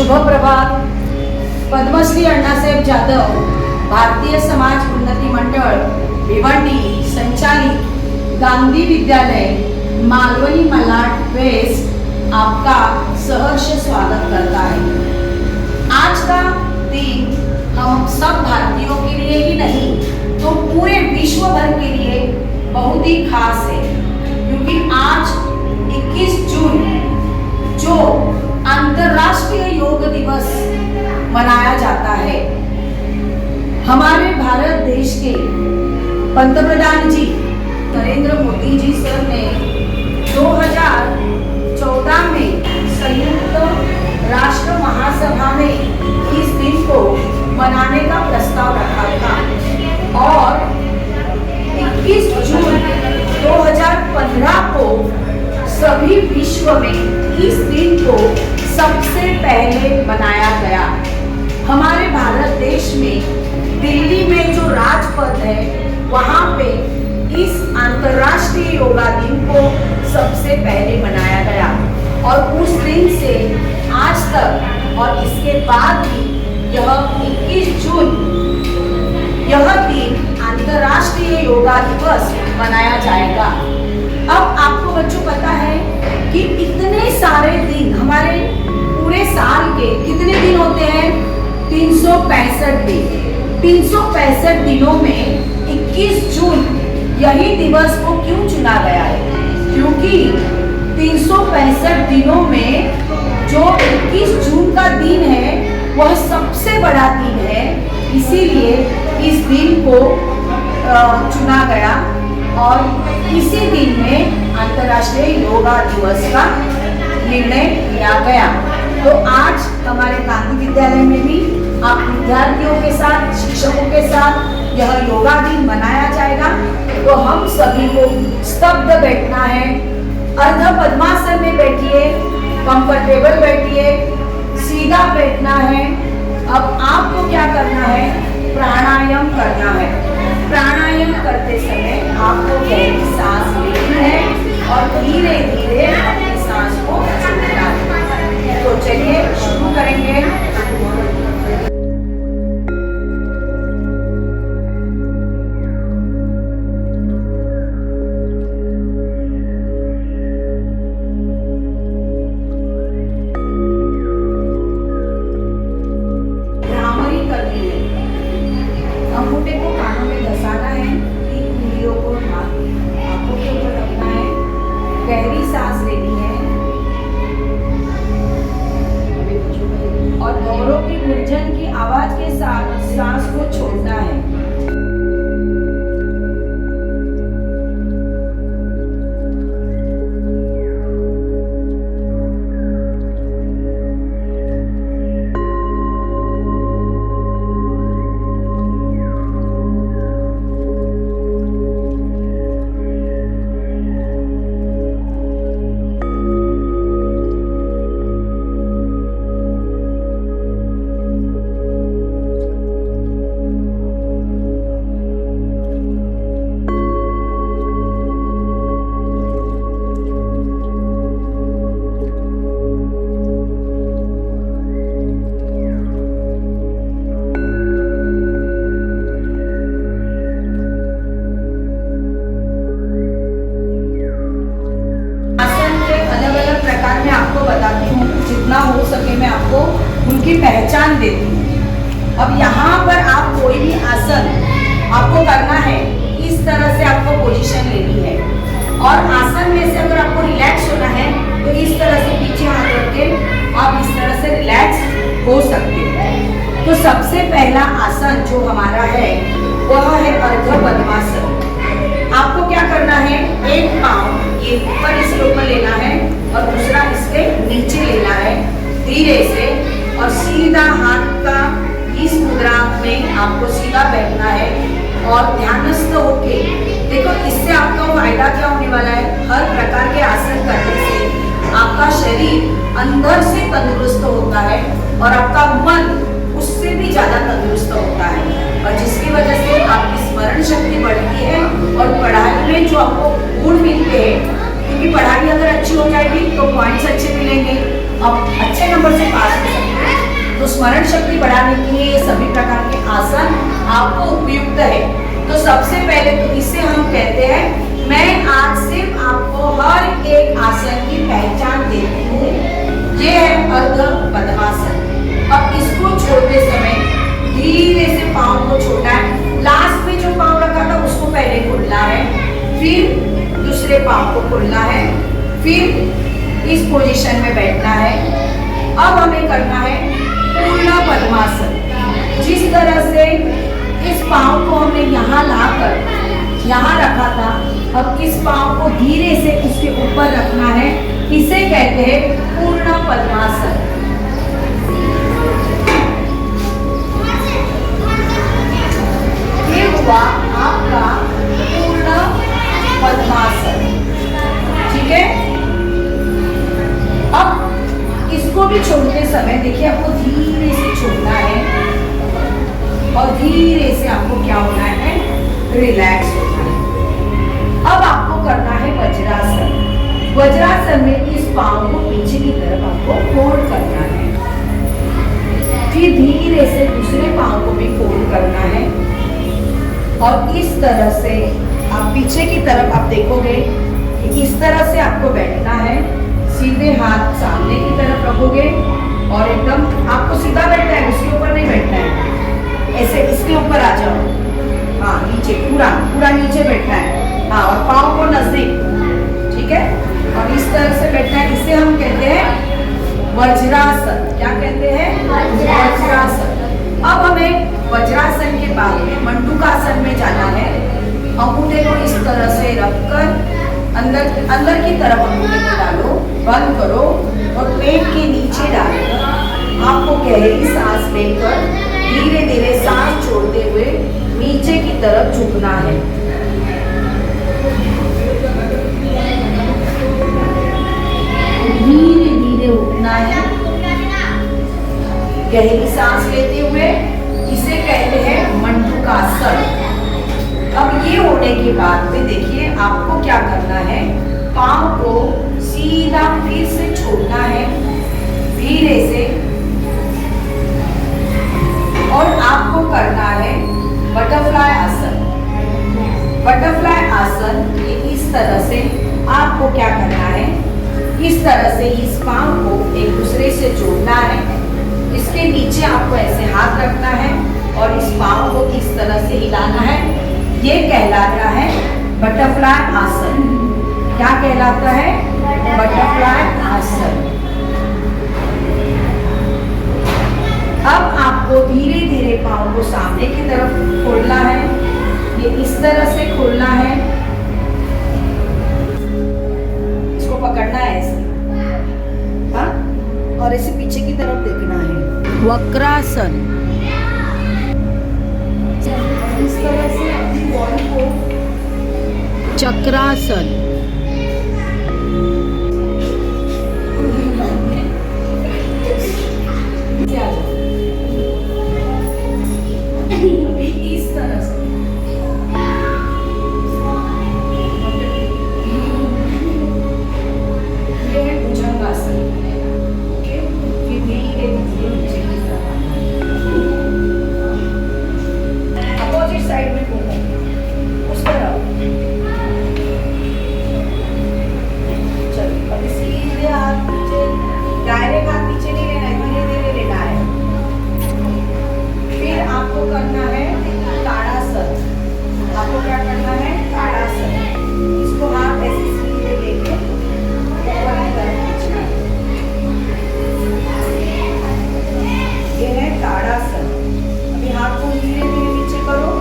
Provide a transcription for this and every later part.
शुभ प्रभात. पद्मश्री अण्णासाहेब जाधव भारतीय समाज उन्नति मंडळ भिवंडी संचालित गांधी विद्यालय मालवनी मलाड वेस्ट आपका सहर्ष स्वागत करता है. आज का दिन हम सब भारतीयों के लिए ही नहीं तो पूरे विश्व भर के लिए बहुत ही खास है, क्योंकि आज 21 जून जो अंतर्राष्ट्रीय योग दिवस मनाया जाता है. हमारे भारत देश के पंतप्रधान जी नरेंद्र मोदी जी सर ने 2014 में संयुक्त राष्ट्र महासभा में इस दिन को मनाने का प्रस्ताव रखा था और 21 जून 2015 को सभी विश्व में इस दिन को सबसे पहले मनाया गया. हमारे भारत देश में दिल्ली में जो राजपथ है वहाँ पे इस अंतर्राष्ट्रीय योगा दिन को सबसे पहले मनाया गया और उस दिन से आज तक और इसके बाद भी यह 21 जून यह दिन अंतर्राष्ट्रीय योगा दिवस मनाया जाएगा. अब आपको बच्चों पता है कि इतने सारे दिन हमारे पूरे साल के कितने दिन होते हैं? 365 दिन. 365 दिनों में 21 जून यही दिवस को क्यों चुना गया है? क्योंकि 365 दिनों में जो 21 जून का दिन है वह सबसे बड़ा दिन है, इसीलिए इस दिन को चुना गया और इसी दिन में अंतर्राष्ट्रीय योगा दिवस का निर्णय लिया गया. तो आज हमारे गांधी विद्यालय में भी आप विद्यार्थियों के साथ शिक्षकों के साथ यह योगा दिन मनाया जाएगा. तो हम सभी को स्तब्ध बैठना है, अर्ध पद्मासन में बैठिए, कंफर्टेबल बैठिए, सीधा बैठना है. अब आपको क्या करना है? प्राणायाम करना है. प्राणायाम करते समय आपको गहरी सांस लेनी है और धीरे धीरे अपनी सांस को छोड़ना है. तो चलिए शुरू करेंगे. भ्रामरी करनी है. अंगूठे को कानों में धसाना है, 3 उंगलियों को आंखों के ऊपर रखना है, गहरी सांस लेनी है और भौरों की गुंजन की आवाज के साथ सांस को छोड़ना है. जितना हो सके मैं आपको उनकी पहचान देती हूँ. अब यहाँ पर आप कोई भी आसन आपको करना है, इस तरह से आपको पोजीशन लेनी है और आसन में से अगर आपको रिलैक्स होना है तो इस तरह से पीछे हाथ रख के आप इस तरह से रिलैक्स हो सकते हैं. तो सबसे पहला आसन जो हमारा है वह है अर्ध पद्मासन. आपको क्या करना है? एक पाँव ये ऊपर इसके ऊपर लेना है और दूसरा इसके नीचे लेना है धीरे से और सीधा हाथ का इस मुद्रा में आपको सीधा बैठना है और ध्यानस्थ होके देखो. इससे आपका फायदा क्या होने वाला है? हर प्रकार के आसन करने से आपका शरीर अंदर से तंदुरुस्त होता है और आपका मन उससे भी ज्यादा तंदुरुस्त होता है और जिसकी वजह से आपकी स्मरण शक्ति बढ़ती है और पढ़ाई में जो आपको गुण मिलते हैं, क्योंकि पढ़ाई अगर अच्छी हो जाएगी तो पॉइंट्स अच्छे मिलेंगे, आप अच्छे नंबर से पास हो सकते हैं. स्मरण शक्ति बढ़ाने के लिए ये सभी प्रकार के आसन आपको उपयुक्त है। तो सबसे पहले तो इसे हम कहते हैं, मैं आज सिर्फ आपको हर एक आसन की पहचान देती हूँ। ये है अर्ध पद्मासन। अब इसको छोड़ते समय धीरे से पाँव को छोड़ना है। लास्ट में जो पाँव रखा था उसको पहले खोलना है, फिर दूसरे पाँव को खोलना है, फिर इस पोजीशन में बैठना है। अब हमें करना है पूर्ण पद्मासन। जिस तरह से इस पाँव को हमने यहाँ लाकर यहाँ रखा था, अब इस पाँव को धीरे से इसके ऊपर रखना है। इसे कहते हैं पूर्ण पद्मासन। ये हुआ आपका पूर्ण पद्मासन। ठीक है। अब इसको भी छोड़ते समय देखिए आपको धीरे से छोड़ना है और धीरे से आपको क्या होना है, रिलैक्स होना है। अब आपको करना है वज्रासन। वज्रासन में इस पाँव को पीछे की तरफ आपको फोल्ड करना है, फिर धीरे से दूसरे पाँव को भी फोल्ड करना है और इस तरह से आप पीछे की तरफ आप देखोगे कि इस तरह से आपको बैठना है। सीधे हाथ सामने की तरफ रखोगे और एकदम आपको सीधा बैठना है, उसके ऊपर नहीं बैठना है। ऐसे इसके ऊपर आ जाओ, हाँ नीचे, पूरा पूरा नीचे बैठना है, हाँ, और पाँव को नजदीक, ठीक है। और इस तरह से बैठना है। इसे हम कहते हैं वज्रासन। क्या कहते हैं? वज्रासन। अब हमें वज्रासन के बाद में मंडूकासन में जाना है। अंगूठे को इस तरह से रखकर अंदर की तरफ अंगूठे को डालो, बंद करो और पेट के नीचे डालो। आपको गहरी सांस लेकर धीरे धीरे सांस छोड़ते हुए नीचे की तरफ झुकना है। धीरे धीरे उठना है, गहरी सांस लेते हुए। इसे कहते हैं मंडूकासन। अब ये होने के बाद में देखिए आपको क्या करना है, पाँव को सीधा फिर से छोड़ना है धीरे से, और आपको करना है बटरफ्लाई आसन। बटरफ्लाई आसन ये इस तरह से आपको क्या करना है, इस तरह से इस पाँव को एक दूसरे से जोड़ना है। इसके नीचे आपको ऐसे हाथ रखना है और इस पाँव को इस तरह से हिलाना है। ये कहलाता है बटरफ्लाई आसन। क्या कहलाता है? बटरफ्लाई आसन। अब आपको धीरे धीरे पाँव को सामने की तरफ खोलना है। ये इस तरह से खोलना है, इसको पकड़ना है ऐसे, हाँ, और ऐसे पीछे की तरफ देखना है। वक्रासन। इस तरह से अपनी बॉडी को चक्रासन। इस तरह से ये है भुजंगासन। ओके, फिर धीरे धीरे नीचे की तरफ अपोजिट साइड में घूमो, उस तरह। चलो अभी सीधे हाथ नीचे, डायरेक्ट हाथ नीचे नहीं लेना है, धीरे धीरे लेना है। फिर आपको करना है ताड़ासन। आपको क्या करना है? ताड़ासन। इसको हाथ ऐसे सीधे लेके ऊपर की तरफ खींचना है। ये है ताड़ासन। अभी हाथ को धीरे धीरे नीचे करो।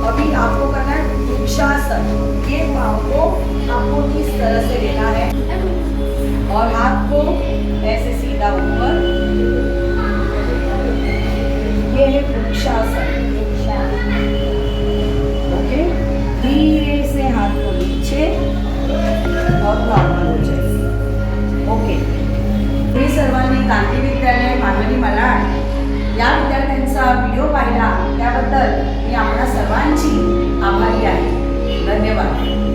अभी आपको करना है वृक्षासन। ये पाँव को आपको इस तरह से लेना है और हाथ को ऐसे सीधा ऊपर। ये है वृक्षासन। ओके, धीरे से हाथ को नीचे और नॉर्मल हो जाए। ओके, हे सर्वांनी गांधी विद्यालय मालवणी मलाड या विद्यार्थ्यांचा व्हिडिओ पाहिला त्याबद्दल मी आपणा सर्वांची आभारी आहे। धन्यवाद।